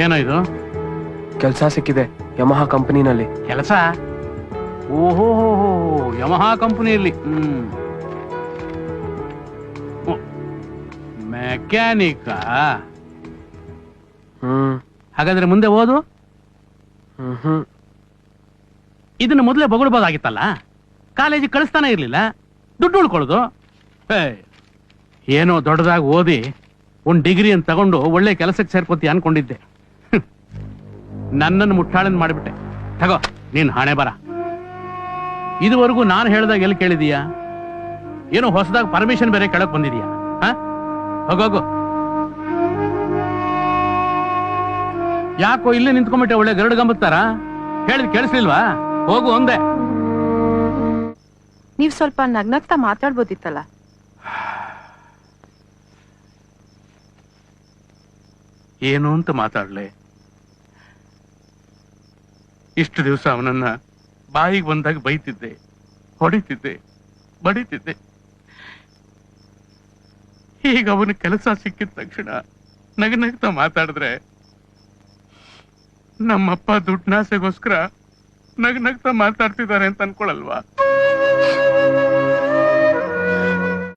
ಏನೋ ಇದು? ಕೆಲಸ ಸಿಕ್ಕಿದೆ ಯಮಹಾ ಕಂಪನಿನಲ್ಲಿ. ಕೆಲಸ? ಓಹೋ, ಯಮಹಾ ಕಂಪನಿಯಲ್ಲಿ. ಮೆಕ್ಯಾನಿಕ. ಹಾಗಾದ್ರೆ ಮುಂದೆ ಓದು. ಇದನ್ನ ಮೊದಲೇ ಬೊಗಳ್ಬೋದಾಗಿತ್ತಲ್ಲ. ಕಾಲೇಜಿಗೆ ಕಳಿಸ್ತಾನೆ ಇರ್ಲಿಲ್ಲ, ದುಡ್ಡು ಉಳ್ಕೊಳ್ಳೋದು. ಏನೋ ದೊಡ್ಡದಾಗಿ ಓದಿ ಒಂದ್ ಡಿಗ್ರಿ ಅಂತ ತಗೊಂಡು ಒಳ್ಳೆ ಕೆಲಸಕ್ಕೆ ಸೇರ್ಕೋತಿ ಅನ್ಕೊಂಡಿದ್ದೆ. ನನ್ನನ್ನು ಮುಟ್ಟಾಳನ್ ಮಾಡಿಬಿಟ್ಟೆ. ತಗೋ ನೀನ್ ಹಣೆ ಬರ. ಇದುವರೆಗೂ ನಾನು ಹೇಳ್ದಾಗ ಎಲ್ಲಿ ಕೇಳಿದೀಯಾ? ಏನೋ ಹೊಸದಾಗಿ ಪರ್ಮಿಷನ್ ಬೇರೆ ಕೆಳಕ್ ಬಂದಿದೀಯಾ? ಹೋಗೋಗು. ಯಾಕೋ ಇಲ್ಲೇ ನಿಂತ್ಕೊಂಡ್ಬಿಟ್ಟೆ? ಒಳ್ಳೆ ಗರಡು ಗಂಬತ್ತಾರ. ಹೇಳಿದ್ ಕೇಳಿಸ್ಲಿಲ್ವಾ? ಹೋಗು ಒಂದೇ. ನೀವ್ ಸ್ವಲ್ಪ ನಗ್ನಗ್ತಾ ಮಾತಾಡ್ಬೋದಿತ್ತಲ್ಲ. ಏನು ಅಂತ ಮಾತಾಡ್ಲೆ? ಇಷ್ಟು ದಿವಸ ಅವನನ್ನ ಬಾಯಿಗೆ ಬಂದಾಗ ಬೈತಿದ್ದೆ, ಹೊಡಿತಿದ್ದೆ, ಬಡಿತಿದ್ದೆ. ಈಗ ಅವನ ಕೆಲಸ ಸಿಕ್ಕಿದ ತಕ್ಷಣ ನಗನಗ್ತಾ ಮಾತಾಡಿದ್ರೆ ನಮ್ಮಪ್ಪ ದುಡ್ನಾಸೆಗೋಸ್ಕರ ನಗನಗ್ತಾ ಮಾತಾಡ್ತಿದ್ದಾರೆ ಅಂತ ಅನ್ಕೊಳಲ್ವಾ?